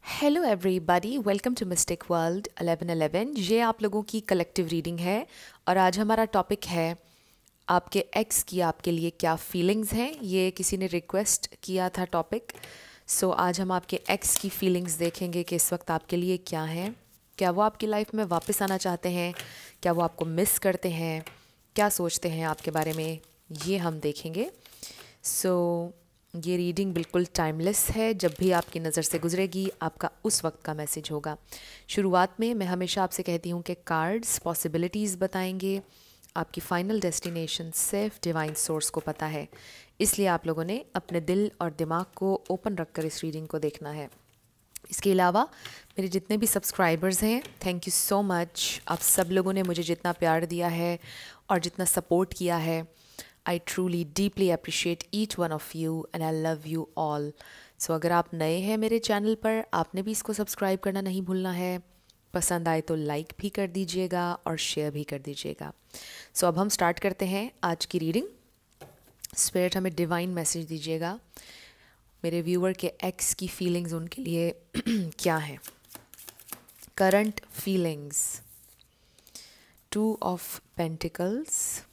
Hello everybody, welcome to mystic world 1111। ये आप लोगों की कलेक्टिव रीडिंग है और आज हमारा टॉपिक है आपके एक्स की आपके लिए क्या फीलिंग्स हैं। ये किसी ने रिक्वेस्ट किया था टॉपिक। सो आज हम आपके एक्स की फीलिंग्स देखेंगे कि इस वक्त आपके लिए क्या है। क्या वो आपकी लाइफ में वापस आना चाहते हैं, क्या वो आपको मिस करते हैं, क्या सोचते हैं आपके बारे में, ये हम देखेंगे। सो ये रीडिंग बिल्कुल टाइमलेस है। जब भी आपकी नज़र से गुजरेगी आपका उस वक्त का मैसेज होगा। शुरुआत में मैं हमेशा आपसे कहती हूँ कि कार्ड्स पॉसिबिलिटीज़ बताएंगे, आपकी फाइनल डेस्टिनेशन सिर्फ डिवाइन सोर्स को पता है। इसलिए आप लोगों ने अपने दिल और दिमाग को ओपन रखकर इस रीडिंग को देखना है। इसके अलावा मेरे जितने भी सब्सक्राइबर्स हैं, थैंक यू सो मच। आप सब लोगों ने मुझे जितना प्यार दिया है और जितना सपोर्ट किया है, I truly deeply appreciate each one of you and I love you all. So अगर आप नए हैं मेरे चैनल पर, आपने भी इसको सब्सक्राइब करना नहीं भूलना है। पसंद आए तो लाइक भी कर दीजिएगा और शेयर भी कर दीजिएगा। सो अब हम स्टार्ट करते हैं आज की रीडिंग। स्पिरिट हमें डिवाइन मैसेज दीजिएगा। मेरे व्यूअर के एक्स की फीलिंग्स उनके लिए क्या है। Current feelings, 2 of pentacles.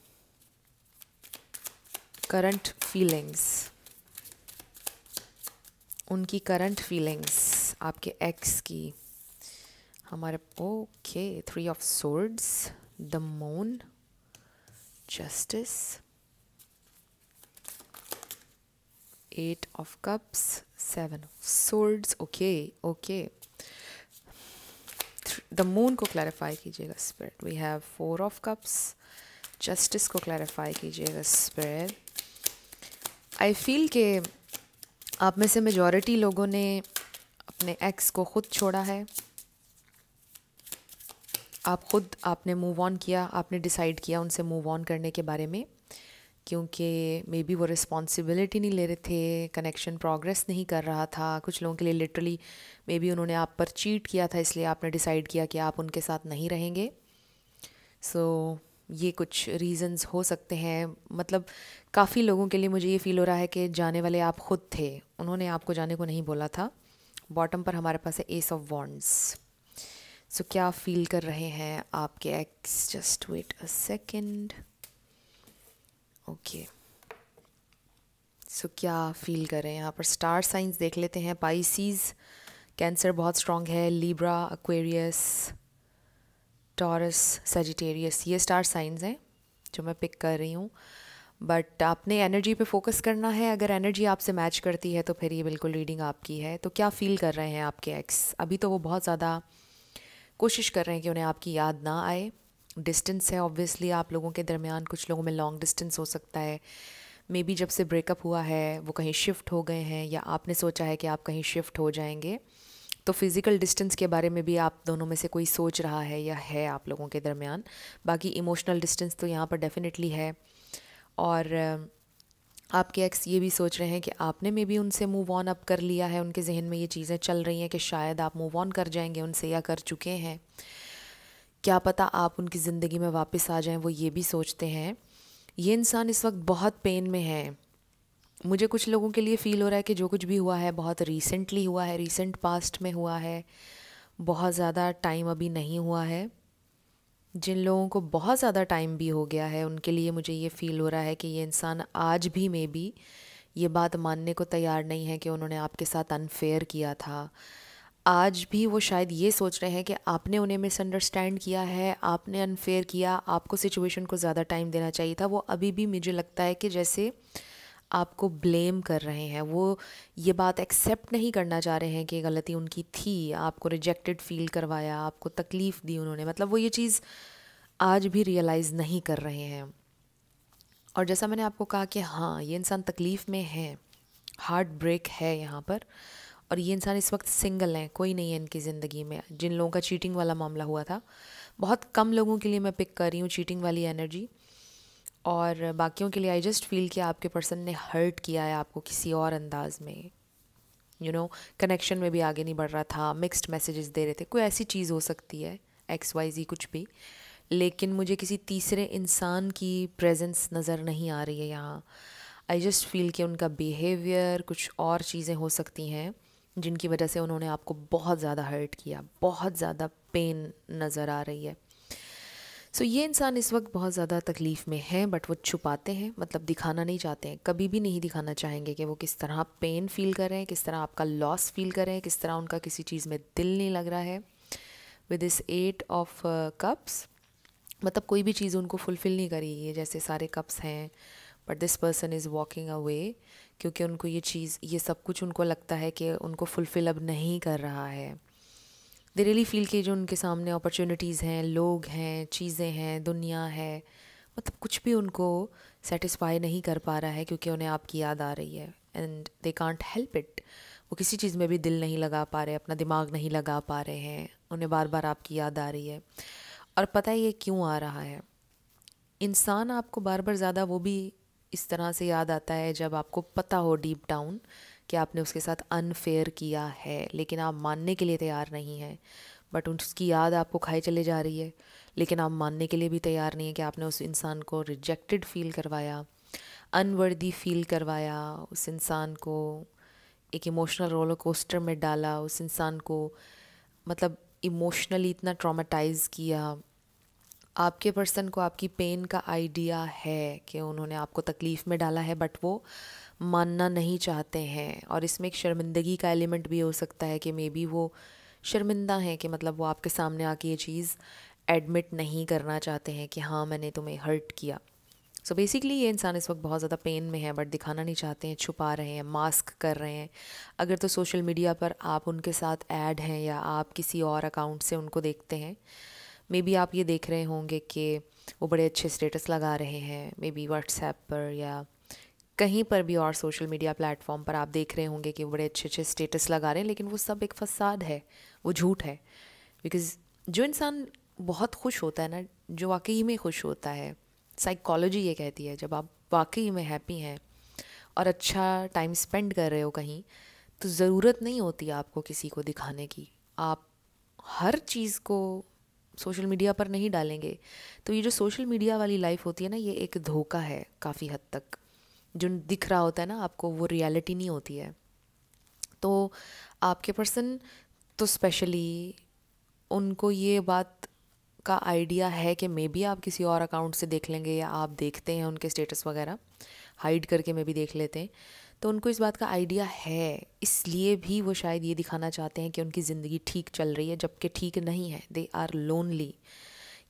Current feelings, उनकी करंट फीलिंग्स आपके एक्स की। हमारे okay 3 of swords, the moon, justice, 8 of cups, 7 of swords. Okay the moon को क्लैरिफाई कीजिएगा spirit. We have 4 of cups, justice को क्लैरिफाई कीजिएगा स्पिरिट। आई फील कि आप में से मेजॉरिटी लोगों ने अपने एक्स को खुद छोड़ा है। आपने मूव ऑन किया, आपने डिसाइड किया उनसे मूव ऑन करने के बारे में, क्योंकि मे बी वो रिस्पॉन्सिबिलिटी नहीं ले रहे थे, कनेक्शन प्रोग्रेस नहीं कर रहा था। कुछ लोगों के लिए लिटरली मे बी उन्होंने आप पर चीट किया था, इसलिए आपने डिसाइड किया कि आप उनके साथ नहीं रहेंगे। सो ये कुछ रीज़न्स हो सकते हैं। मतलब काफ़ी लोगों के लिए मुझे ये फ़ील हो रहा है कि जाने वाले आप खुद थे, उन्होंने आपको जाने को नहीं बोला था। बॉटम पर हमारे पास है एस ऑफ वॉन्ड्स। सो क्या फील कर रहे हैं आपके ex? Just wait a second. Okay, so क्या फील कर रहे हैं यहाँ पर? स्टार साइंस देख लेते हैं। पाइसीज, कैंसर बहुत स्ट्रॉन्ग है, लीब्रा, एक्वेरियस, टॉरस, सजिटेरियस, ये स्टार साइंस हैं जो मैं पिक कर रही हूँ। बट आपने एनर्जी पे फोकस करना है। अगर एनर्जी आपसे मैच करती है तो फिर ये बिल्कुल रीडिंग आपकी है। तो क्या फील कर रहे हैं आपके एक्स? अभी तो वो बहुत ज़्यादा कोशिश कर रहे हैं कि उन्हें आपकी याद ना आए। डिस्टेंस है ऑब्वियसली आप लोगों के दरमियान, कुछ लोगों में लॉन्ग डिस्टेंस हो सकता है। मे बी जब से ब्रेकअप हुआ है वो कहीं शिफ्ट हो गए हैं, या आपने सोचा है कि आप कहीं शिफ्ट हो जाएंगे। तो फिज़िकल डिस्टेंस के बारे में भी आप दोनों में से कोई सोच रहा है या है आप लोगों के दरमियान। बाकी इमोशनल डिस्टेंस तो यहाँ पर डेफिनेटली है। और आपके एक्स ये भी सोच रहे हैं कि आपने मे बी उनसे मूव ऑन अप कर लिया है। उनके जहन में ये चीज़ें चल रही हैं कि शायद आप मूव ऑन कर जाएंगे उनसे, या कर चुके हैं। क्या पता आप उनकी ज़िंदगी में वापस आ जाएं, वो ये भी सोचते हैं। ये इंसान इस वक्त बहुत पेन में है। मुझे कुछ लोगों के लिए फ़ील हो रहा है कि जो कुछ भी हुआ है बहुत रिसेंटली हुआ है, रिसेंट पास्ट में हुआ है, बहुत ज़्यादा टाइम अभी नहीं हुआ है। जिन लोगों को बहुत ज़्यादा टाइम भी हो गया है उनके लिए मुझे ये फ़ील हो रहा है कि ये इंसान आज भी मे बी ये बात मानने को तैयार नहीं है कि उन्होंने आपके साथ अनफेयर किया था। आज भी वो शायद ये सोच रहे हैं कि आपने उन्हें मिसअंडरस्टैंड किया है, आपने अनफेयर किया, आपको सिचुएशन को ज़्यादा टाइम देना चाहिए था। वो अभी भी मुझे लगता है कि जैसे आपको ब्लेम कर रहे हैं। वो ये बात एक्सेप्ट नहीं करना चाह रहे हैं कि गलती उनकी थी, आपको रिजेक्टेड फील करवाया, आपको तकलीफ़ दी उन्होंने। मतलब वो ये चीज़ आज भी रियलाइज़ नहीं कर रहे हैं। और जैसा मैंने आपको कहा कि हाँ, ये इंसान तकलीफ़ में है, हार्ट ब्रेक है यहाँ पर। और ये इंसान इस वक्त सिंगल हैं, कोई नहीं है इनकी ज़िंदगी में। जिन लोगों का चीटिंग वाला मामला हुआ था, बहुत कम लोगों के लिए मैं पिक कर रही हूँ चीटिंग वाली एनर्जी। और बाकियों के लिए आई जस्ट फील कि आपके पर्सन ने हर्ट किया है आपको किसी और अंदाज में। कनेक्शन में भी आगे नहीं बढ़ रहा था, मिक्स्ड मैसेजेस दे रहे थे, कोई ऐसी चीज़ हो सकती है, XYZ कुछ भी। लेकिन मुझे किसी तीसरे इंसान की प्रेजेंस नज़र नहीं आ रही है यहाँ। आई जस्ट फील कि उनका बिहेवियर, कुछ और चीज़ें हो सकती हैं जिनकी वजह से उन्होंने आपको बहुत ज़्यादा हर्ट किया, बहुत ज़्यादा पेन नज़र आ रही है। सो ये इंसान इस वक्त बहुत ज़्यादा तकलीफ़ में है, बट वो छुपाते हैं, मतलब दिखाना नहीं चाहते हैं, कभी भी नहीं दिखाना चाहेंगे कि वो किस तरह पेन फील कर रहे हैं, किस तरह आपका लॉस फील कर रहे हैं, किस तरह उनका किसी चीज़ में दिल नहीं लग रहा है। विद दिस 8 of Cups, मतलब कोई भी चीज़ उनको फुलफ़िल नहीं करी, ये जैसे सारे कप्स हैं, but this person is walking away, क्योंकि उनको ये चीज़, ये सब कुछ उनको लगता है कि उनको फुलफ़िल अब नहीं कर रहा है। दे रियली फील कि जो उनके सामने अपॉर्चुनिटीज़ हैं, लोग हैं, चीज़ें हैं, दुनिया है, मतलब कुछ भी उनको सेटिस्फाई नहीं कर पा रहा है, क्योंकि उन्हें आपकी याद आ रही है and they can't help it. वो किसी चीज़ में भी दिल नहीं लगा पा रहे, अपना दिमाग नहीं लगा पा रहे हैं, उन्हें बार बार आपकी याद आ रही है। और पता है ये क्यों आ रहा है? इंसान आपको बार बार ज़्यादा वो भी इस तरह से याद आता है जब आपको पता हो डीप डाउन कि आपने उसके साथ अनफेयर किया है, लेकिन आप मानने के लिए तैयार नहीं हैं। बट उसकी याद आपको खाए चले जा रही है, लेकिन आप मानने के लिए भी तैयार नहीं है कि आपने उस इंसान को रिजेक्टेड फील करवाया, अनवर्दी फील करवाया, उस इंसान को एक इमोशनल रोलर कोस्टर में डाला, उस इंसान को मतलब इमोशनली इतना ट्रॉमेटाइज़ किया। आपके पर्सन को आपकी पेन का आइडिया है कि उन्होंने आपको तकलीफ़ में डाला है, बट वो मानना नहीं चाहते हैं। और इसमें एक शर्मिंदगी का एलिमेंट भी हो सकता है कि मे बी वो शर्मिंदा हैं कि मतलब वो आपके सामने आके ये चीज़ एडमिट नहीं करना चाहते हैं कि हाँ मैंने तुम्हें हर्ट किया। सो बेसिकली ये इंसान इस वक्त बहुत ज़्यादा पेन में है, बट दिखाना नहीं चाहते हैं, छुपा रहे हैं, मास्क कर रहे हैं। अगर तो सोशल मीडिया पर आप उनके साथ ऐड हैं या आप किसी और अकाउंट से उनको देखते हैं, मे बी आप ये देख रहे होंगे कि वो बड़े अच्छे स्टेटस लगा रहे हैं, मे बी व्हाट्सएप पर या कहीं पर भी और सोशल मीडिया प्लेटफॉर्म पर आप देख रहे होंगे कि वो बड़े अच्छे अच्छे स्टेटस लगा रहे हैं, लेकिन वो सब एक फसाद है, वो झूठ है। बिकॉज़ जो इंसान बहुत खुश होता है ना, जो वाकई में खुश होता है, साइकोलॉजी ये कहती है जब आप वाकई में हैप्पी हैं और अच्छा टाइम स्पेंड कर रहे हो कहीं, तो ज़रूरत नहीं होती आपको किसी को दिखाने की। आप हर चीज़ को सोशल मीडिया पर नहीं डालेंगे। तो ये जो सोशल मीडिया वाली लाइफ होती है ना, ये एक धोखा है काफ़ी हद तक। जो दिख रहा होता है ना आपको, वो रियलिटी नहीं होती है। तो आपके पर्सन तो स्पेशली उनको ये बात का आइडिया है कि मे बी आप किसी और अकाउंट से देख लेंगे या आप देखते हैं उनके स्टेटस वगैरह, हाइड करके मे बी देख लेते हैं, तो उनको इस बात का आइडिया है। इसलिए भी वो शायद ये दिखाना चाहते हैं कि उनकी ज़िंदगी ठीक चल रही है, जबकि ठीक नहीं है। They are lonely.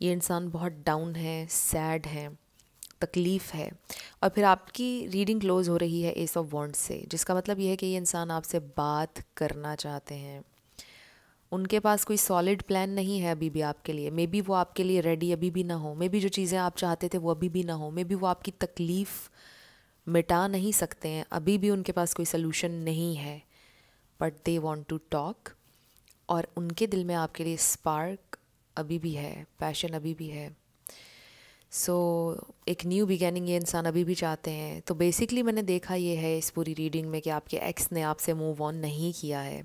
ये इंसान बहुत डाउन है, सैड है, तकलीफ़ है। और फिर आपकी रीडिंग क्लोज हो रही है एस ऑफ वॉन्ड्स से, जिसका मतलब ये है कि ये इंसान आपसे बात करना चाहते हैं। उनके पास कोई सॉलिड प्लान नहीं है अभी भी आपके लिए। मे बी वो आपके लिए रेडी अभी भी ना हो, मे बी जो चीज़ें आप चाहते थे वो अभी भी ना हो, मे बी वो आपकी तकलीफ़ मिटा नहीं सकते हैं, अभी भी उनके पास कोई सलूशन नहीं है, but they want to talk. और उनके दिल में आपके लिए स्पार्क अभी भी है, पैशन अभी भी है। सो एक न्यू बिगैनिंग ये इंसान अभी भी चाहते हैं। तो बेसिकली मैंने देखा ये है इस पूरी रीडिंग में कि आपके एक्स ने आपसे मूव ऑन नहीं किया है।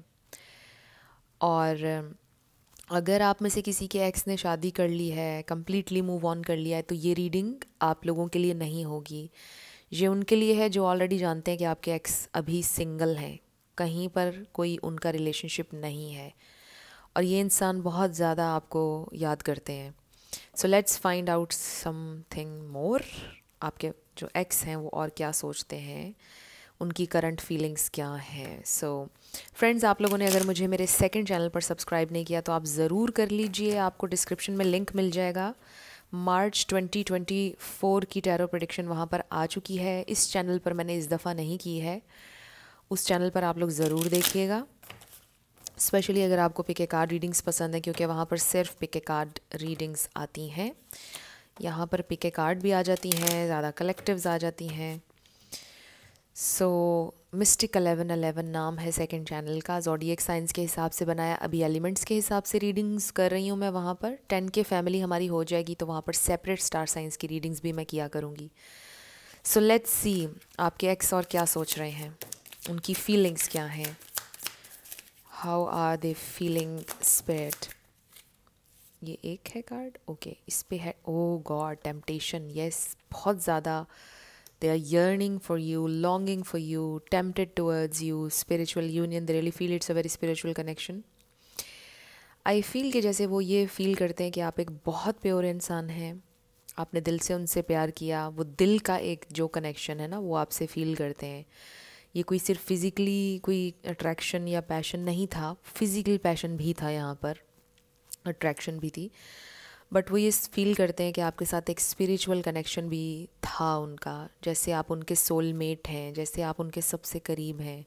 और अगर आप में से किसी के एक्स ने शादी कर ली है, कम्प्लीटली मूव ऑन कर लिया है, तो ये रीडिंग आप लोगों के लिए नहीं होगी। ये उनके लिए है जो ऑलरेडी जानते हैं कि आपके एक्स अभी सिंगल हैं, कहीं पर कोई उनका रिलेशनशिप नहीं है, और ये इंसान बहुत ज़्यादा आपको याद करते हैं। So let's find out something more. आपके जो एक्स हैं वो और क्या सोचते हैं, उनकी करंट फीलिंग्स क्या हैं। सो फ्रेंड्स, आप लोगों ने अगर मुझे मेरे सेकंड चैनल पर सब्सक्राइब नहीं किया तो आप ज़रूर कर लीजिए, आपको डिस्क्रिप्शन में लिंक मिल जाएगा। मार्च 2024 की टैरो प्रेडिक्शन वहाँ पर आ चुकी है। इस चैनल पर मैंने इस दफ़ा नहीं की है, उस चैनल पर आप लोग ज़रूर देखिएगा। स्पेशली अगर आपको पिक ए कार्ड रीडिंग्स पसंद है, क्योंकि वहाँ पर सिर्फ पिक ए कार्ड रीडिंग्स आती हैं। यहाँ पर पिक ए कार्ड भी आ जाती हैं, ज़्यादा कलेक्टिव्स आ जाती हैं। सो मिस्टिक 1111 नाम है सेकंड चैनल का। ज़ोडिएक साइंस के हिसाब से बनाया, अभी एलिमेंट्स के हिसाब से रीडिंग्स कर रही हूँ मैं। वहाँ पर 10 के फैमिली हमारी हो जाएगी तो वहाँ पर सेपरेट स्टार साइंस की रीडिंग्स भी मैं किया करूँगी। सो लेट्स सी आपके एक्स और क्या सोच रहे हैं, उनकी फीलिंग्स क्या हैं, how are they feeling spirit. ये एक है कार्ड, ओके, इस पे है ओ गॉड टेम्पटेशन। यस, बहुत ज़्यादा They are yearning for you, longing for you, tempted towards you, spiritual union. They really feel it's a very spiritual connection. I feel कि जैसे वो ये फील करते हैं कि आप एक बहुत प्योर इंसान हैं, आपने दिल से उनसे प्यार किया, वो दिल का एक जो कनेक्शन है ना वो आपसे फील करते हैं. ये कोई सिर्फ फिज़िकली कोई अट्रैक्शन या पैशन नहीं था, फिज़िकल पैशन भी था यहाँ पर, अट्रैक्शन भी थी, बट वो ये फील करते हैं कि आपके साथ एक स्पिरिचुअल कनेक्शन भी था उनका, जैसे आप उनके सोलमेट हैं, जैसे आप उनके सबसे करीब हैं.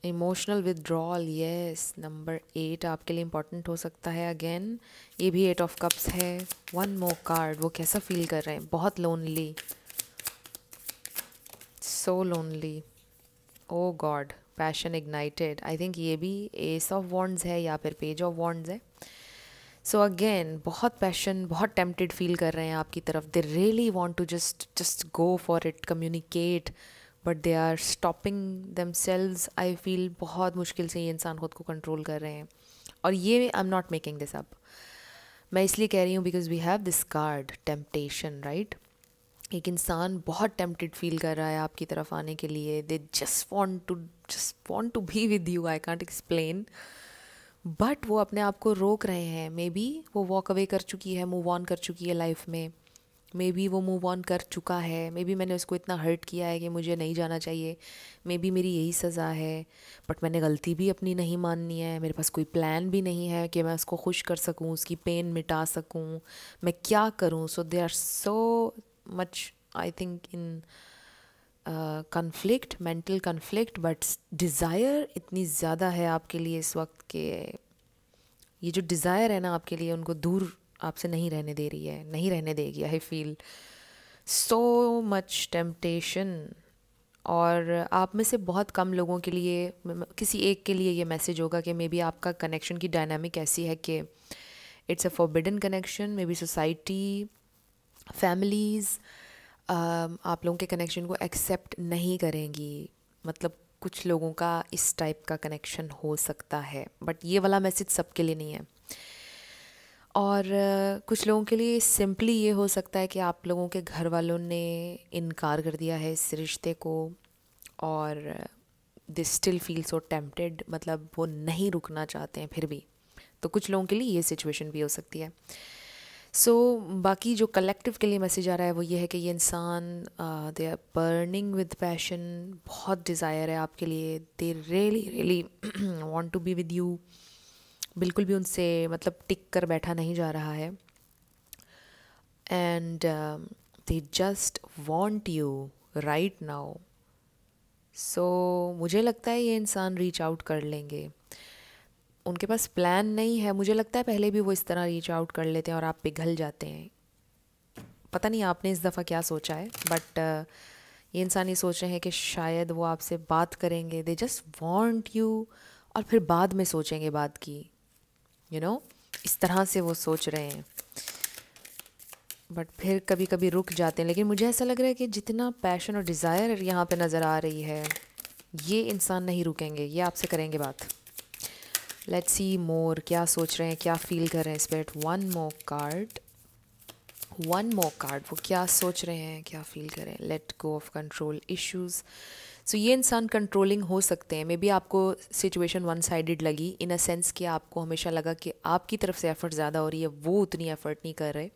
इमोशनल विदड्रॉल, यस, नंबर 8 आपके लिए इम्पॉर्टेंट हो सकता है. अगेन ये भी 8 ऑफ कप्स है. One more card. वो कैसा फील कर रहे हैं? बहुत lonely, so lonely. Oh God, passion ignited. I think ये भी एस ऑफ वॉन्ड्स है या फिर पेज ऑफ वॉन्ड्स है. सो अगेन बहुत पैशन, बहुत टेम्प्टेड फील कर रहे हैं आपकी तरफ. They really want to just go for it, communicate, but they are stopping themselves. I feel बहुत मुश्किल से ये इंसान खुद को कंट्रोल कर रहे हैं. और ये I am not making this up, मैं इसलिए कह रही हूँ because we have this card temptation, right. एक इंसान बहुत टेम्प्टेड फील कर रहा है आपकी तरफ आने के लिए. They just want to be with you. I can't explain, but वो अपने आप को रोक रहे हैं. मे बी वो वॉक अवे कर चुकी है, मूव ऑन कर चुकी है लाइफ में. मे बी वो मूव ऑन कर चुका है. मे बी मैंने उसको इतना हर्ट किया है कि मुझे नहीं जाना चाहिए. मे बी मेरी यही सज़ा है, बट मैंने गलती भी अपनी नहीं माननी है. मेरे पास कोई प्लान भी नहीं है कि मैं उसको खुश कर सकूं, उसकी पेन मिटा सकूं. मैं क्या करूं? So they are so much, I think, in conflict, mental conflict. But desire इतनी ज़्यादा है आपके लिए इस वक्त के, ये जो डिज़ायर है ना आपके लिए, उनको दूर आपसे नहीं रहने दे रही है, नहीं रहने देगी. I feel so much temptation. और आप में से बहुत कम लोगों के लिए, किसी एक के लिए ये मैसेज होगा कि मे बी आपका कनेक्शन की डायनामिक ऐसी है कि it's a forbidden connection. May be society, families आप लोगों के कनेक्शन को एक्सेप्ट नहीं करेंगी. मतलब कुछ लोगों का इस टाइप का कनेक्शन हो सकता है, बट ये वाला मैसेज सबके लिए नहीं है. और कुछ लोगों के लिए सिंपली ये हो सकता है कि आप लोगों के घर वालों ने इनकार कर दिया है इस रिश्ते को, और they still feel so tempted, मतलब वो नहीं रुकना चाहते हैं फिर भी. तो कुछ लोगों के लिए ये सिचुएशन भी हो सकती है. बाकी जो कलेक्टिव के लिए मैसेज आ रहा है वो ये है कि ये इंसान, they are burning with passion. बहुत डिज़ायर है आपके लिए. They really want to be with you. बिल्कुल भी उनसे मतलब टिक कर बैठा नहीं जा रहा है. And they just want you right now. So मुझे लगता है ये इंसान रीच आउट कर लेंगे. उनके पास प्लान नहीं है. मुझे लगता है पहले भी वो इस तरह रीच आउट कर लेते हैं और आप पिघल जाते हैं. पता नहीं आपने इस दफ़ा क्या सोचा है, बट ये इंसान ये सोच रहे हैं कि शायद वो आपसे बात करेंगे. दे जस्ट वांट यू, और फिर बाद में सोचेंगे बात की. यू नो, इस तरह से वो सोच रहे हैं, बट फिर कभी कभी रुक जाते हैं. लेकिन मुझे ऐसा लग रहा है कि जितना पैशन और डिज़ायर यहाँ पे नज़र आ रही है, ये इंसान नहीं रुकेंगे, ये आपसे करेंगे बात. लेट्स सी मोर, क्या सोच रहे हैं, क्या फील कर रहे हैं स्पिरिट. One more card. वो क्या सोच रहे हैं, क्या फील कर रहे हैं. Let go of control issues. So ये इंसान कंट्रोलिंग हो सकते हैं. मे बी आपको सिचुएशन वन साइडेड लगी, इन अ सेंस कि आपको हमेशा लगा कि आपकी तरफ से एफ़र्ट ज़्यादा हो रही है, वो उतनी एफ़र्ट नहीं कर रहे,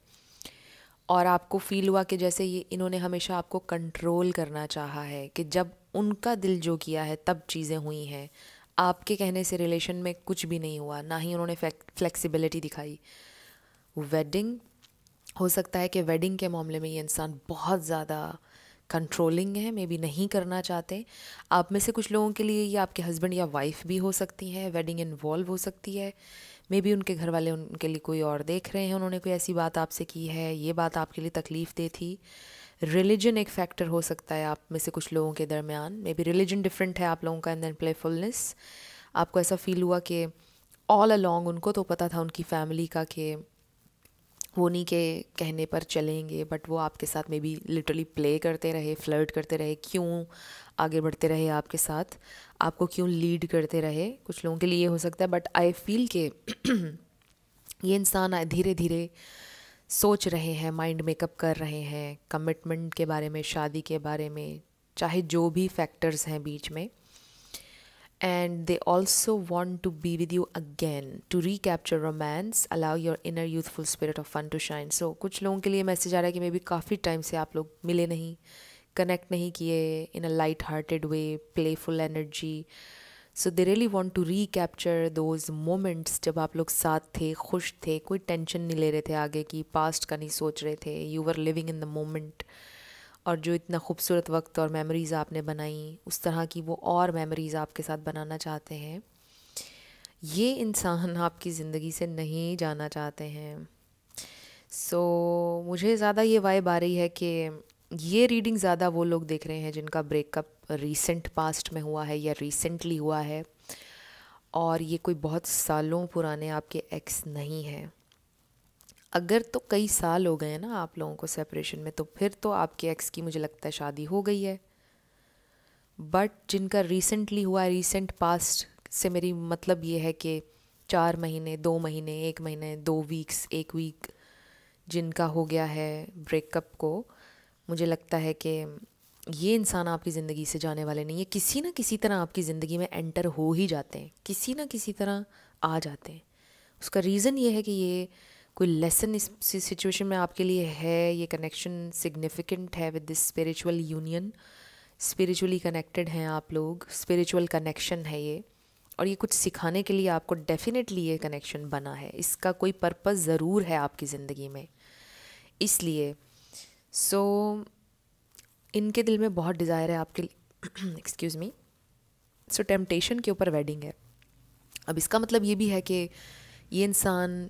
और आपको फील हुआ कि जैसे ये इन्होंने हमेशा आपको कंट्रोल करना चाहा है, कि जब उनका दिल जो किया है तब चीज़ें हुई हैं. आपके कहने से रिलेशन में कुछ भी नहीं हुआ, ना ही उन्होंने फ्लेक्सिबिलिटी दिखाई. वेडिंग हो सकता है कि वेडिंग के मामले में ये इंसान बहुत ज़्यादा कंट्रोलिंग है, मे बी नहीं करना चाहते. आप में से कुछ लोगों के लिए ये आपके हस्बैंड या वाइफ भी हो सकती हैं. वेडिंग इन्वॉल्व हो सकती है. मे बी उनके घर वाले उनके लिए कोई और देख रहे हैं, उन्होंने कोई ऐसी बात आपसे की है, ये बात आपके लिए तकलीफ़ दे थी. रिलीजन एक फैक्टर हो सकता है आप में से कुछ लोगों के दरमियान. मे बी रिलीजन डिफरेंट है आप लोगों का. And then playfulness. आपको ऐसा फील हुआ कि ऑल अलॉन्ग उनको तो पता था उनकी फैमिली का कि वो उन्हीं के कहने पर चलेंगे, बट वो आपके साथ में भी लिटरली प्ले करते रहे, फ्लर्ट करते रहे, क्यों आगे बढ़ते रहे आपके साथ, आपको क्यों लीड करते रहे. कुछ लोगों के लिए हो सकता है, बट आई फील के ये इंसान धीरे धीरे सोच रहे हैं, माइंड मेकअप कर रहे हैं कमिटमेंट के बारे में, शादी के बारे में, चाहे जो भी फैक्टर्स हैं बीच में. And they also want to be with you again to recapture romance, allow your inner youthful spirit of fun to shine. So कुछ लोगों के लिए मैसेज आ रहा है कि मे बी काफ़ी टाइम से आप लोग मिले नहीं, कनेक्ट नहीं किए in a light hearted way, playful energy. So they really want to recapture those moments जब आप लोग साथ थे, खुश थे, कोई टेंशन नहीं ले रहे थे आगे की, पास्ट का नहीं सोच रहे थे, you were living in the moment. और जो इतना खूबसूरत वक्त और मेमोरीज़ आपने बनाई, उस तरह की वो और मेमोरीज़ आपके साथ बनाना चाहते हैं. ये इंसान आपकी ज़िंदगी से नहीं जाना चाहते हैं. मुझे ज़्यादा ये वाइब आ रही है कि ये रीडिंग ज़्यादा वो लोग देख रहे हैं जिनका ब्रेकअप रीसेंट पास्ट में हुआ है या रिसेंटली हुआ है, और ये कोई बहुत सालों पुराने आपके एक्स नहीं है. अगर तो कई साल हो गए ना आप लोगों को सेपरेशन में, तो फिर तो आपके एक्स की मुझे लगता है शादी हो गई है. बट जिनका रिसेंटली हुआ है, रिसेंट पास्ट से मेरी मतलब ये है कि 4 महीने, 2 महीने, 1 महीने, 2 वीक्स, 1 वीक जिनका हो गया है ब्रेकअप को, मुझे लगता है कि ये इंसान आपकी ज़िंदगी से जाने वाले नहीं है. किसी ना किसी तरह आपकी ज़िंदगी में एंटर हो ही जाते हैं, किसी ना किसी तरह आ जाते हैं. उसका रीज़न ये है कि ये कोई लेसन इस सिचुएशन में आपके लिए है. ये कनेक्शन सिग्निफिकेंट है with this spiritual union. Spiritually connected हैं आप लोग, स्पिरिचुअल कनेक्शन है ये, और ये कुछ सिखाने के लिए आपको डेफिनेटली ये कनेक्शन बना है. इसका कोई पर्पस ज़रूर है आपकी ज़िंदगी में. इसलिए इनके दिल में बहुत डिज़ायर है आपके लिए. Excuse me. टेम्पटेशन के ऊपर वेडिंग है. अब इसका मतलब ये भी है कि ये इंसान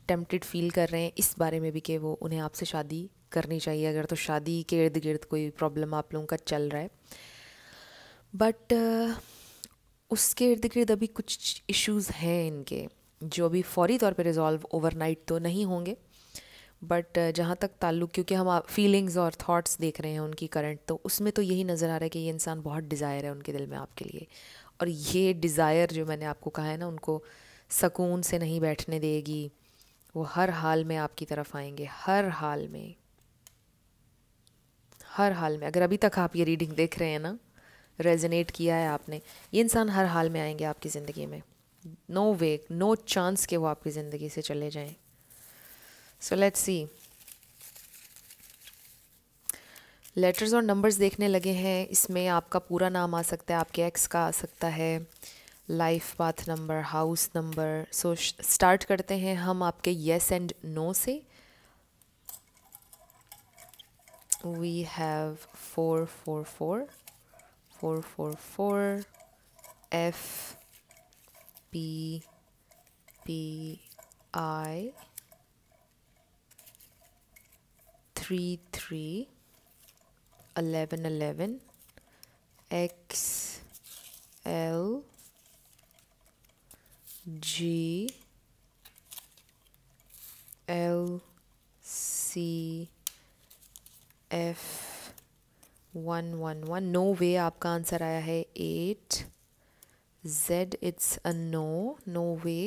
टेम्पटेड फील कर रहे हैं इस बारे में भी कि वो उन्हें आपसे शादी करनी चाहिए, अगर तो शादी के इर्द गिर्द कोई प्रॉब्लम आप लोगों का चल रहा है. बट उसके इर्द गिर्द अभी कुछ इश्यूज़ हैं इनके, जो अभी फौरी तौर पे रिजॉल्व ओवरनाइट तो नहीं होंगे. बट जहाँ तक ताल्लुक़, क्योंकि हम फीलिंग्स और थॉट्स देख रहे हैं उनकी करंट, तो उसमें तो यही नज़र आ रहा है कि ये इंसान बहुत डिज़ायर है उनके दिल में आपके लिए. और ये डिज़ायर जो मैंने आपको कहा है ना, उनको सुकून से नहीं बैठने देगी. वो हर हाल में आपकी तरफ आएंगे, हर हाल में, हर हाल में. अगर अभी तक आप ये रीडिंग देख रहे हैं ना, रेजोनेट किया है आपने, ये इंसान हर हाल में आएंगे आपकी ज़िंदगी में. नो वे, नो चांस कि वो आपकी ज़िंदगी से चले जाएं. So let's see. लेटर्स और नंबर्स देखने लगे हैं. इसमें आपका पूरा नाम आ सकता है, आपके एक्स का आ सकता है, life path number, house number. Start करते हैं हम आपके येस एंड नो से. We have 444, 444, F P P I 33 1111, X L G L C F 111. No way आपका आंसर आया है. 8 Z it's a no, no way.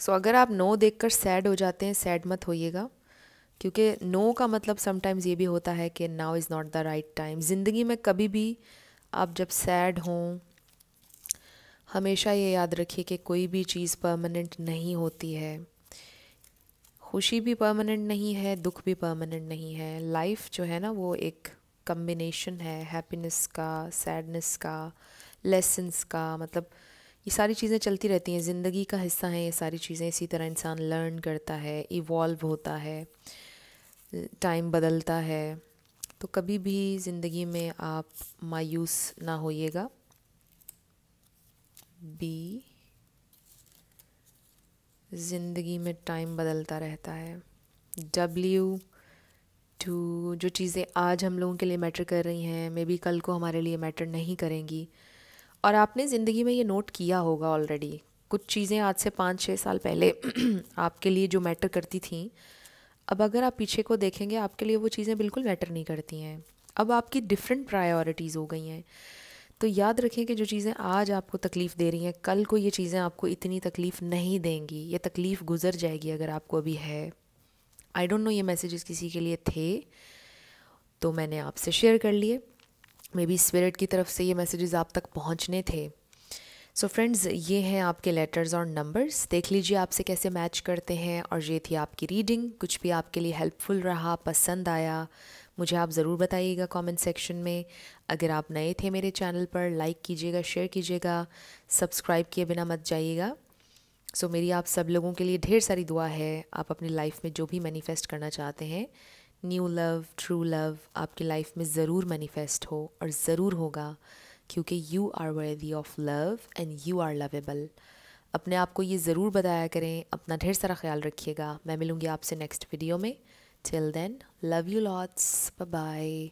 अगर आप नो देखकर सैड हो जाते हैं, सैड मत होइएगा, क्योंकि नो का मतलब समटाइम्स ये भी होता है कि now is not the right time. ज़िंदगी में कभी भी आप जब सैड हों, हमेशा ये याद रखिए कि कोई भी चीज़ परमानेंट नहीं होती है. खुशी भी परमानेंट नहीं है, दुख भी परमानेंट नहीं है. लाइफ जो है ना, वो एक कम्बिनेशन है हैप्पीनेस का, सैडनेस का, लेसन्स का. मतलब ये सारी चीज़ें चलती रहती हैं, ज़िंदगी का हिस्सा हैं ये सारी चीज़ें. इसी तरह इंसान लर्न करता है, इवॉल्व होता है, टाइम बदलता है. तो कभी भी ज़िंदगी में आप मायूस ना होइएगा. बी, ज़िंदगी में टाइम बदलता रहता है. W, टू, जो चीज़ें आज हम लोगों के लिए मैटर कर रही हैं, मे बी कल को हमारे लिए मैटर नहीं करेंगी. और आपने ज़िंदगी में ये नोट किया होगा ऑलरेडी, कुछ चीज़ें आज से 5-6 साल पहले आपके लिए जो मैटर करती थी, अब अगर आप पीछे को देखेंगे, आपके लिए वो चीज़ें बिल्कुल मैटर नहीं करती हैं. अब आपकी डिफरेंट प्रायोरिटीज़ हो गई हैं. तो याद रखें कि जो चीज़ें आज आपको तकलीफ़ दे रही हैं, कल को ये चीज़ें आपको इतनी तकलीफ़ नहीं देंगी, ये तकलीफ़ गुजर जाएगी अगर आपको अभी है। आई डोंट नो ये मैसेजेस किसी के लिए थे तो मैंने आपसे शेयर कर लिए, मे बी स्पिरिट की तरफ से ये मैसेजेस आप तक पहुंचने थे। सो फ्रेंड्स, ये हैं आपके लेटर्स और नंबर्स, देख लीजिए आपसे कैसे मैच करते हैं। और ये थी आपकी रीडिंग। कुछ भी आपके लिए हेल्पफुल रहा, पसंद आया, मुझे आप ज़रूर बताइएगा कमेंट सेक्शन में। अगर आप नए थे मेरे चैनल पर, लाइक कीजिएगा, शेयर कीजिएगा, सब्सक्राइब किए बिना मत जाइएगा। सो मेरी आप सब लोगों के लिए ढेर सारी दुआ है। आप अपनी लाइफ में जो भी मैनिफेस्ट करना चाहते हैं, न्यू लव, ट्रू लव, आपकी लाइफ में ज़रूर मैनिफेस्ट हो और ज़रूर होगा, क्योंकि you are worthy of love and you are lovable. अपने आप को ये ज़रूर बताया करें। अपना ढेर सारा ख्याल रखिएगा। मैं मिलूँगी आपसे नेक्स्ट वीडियो में। Till then, love you lots, bye bye.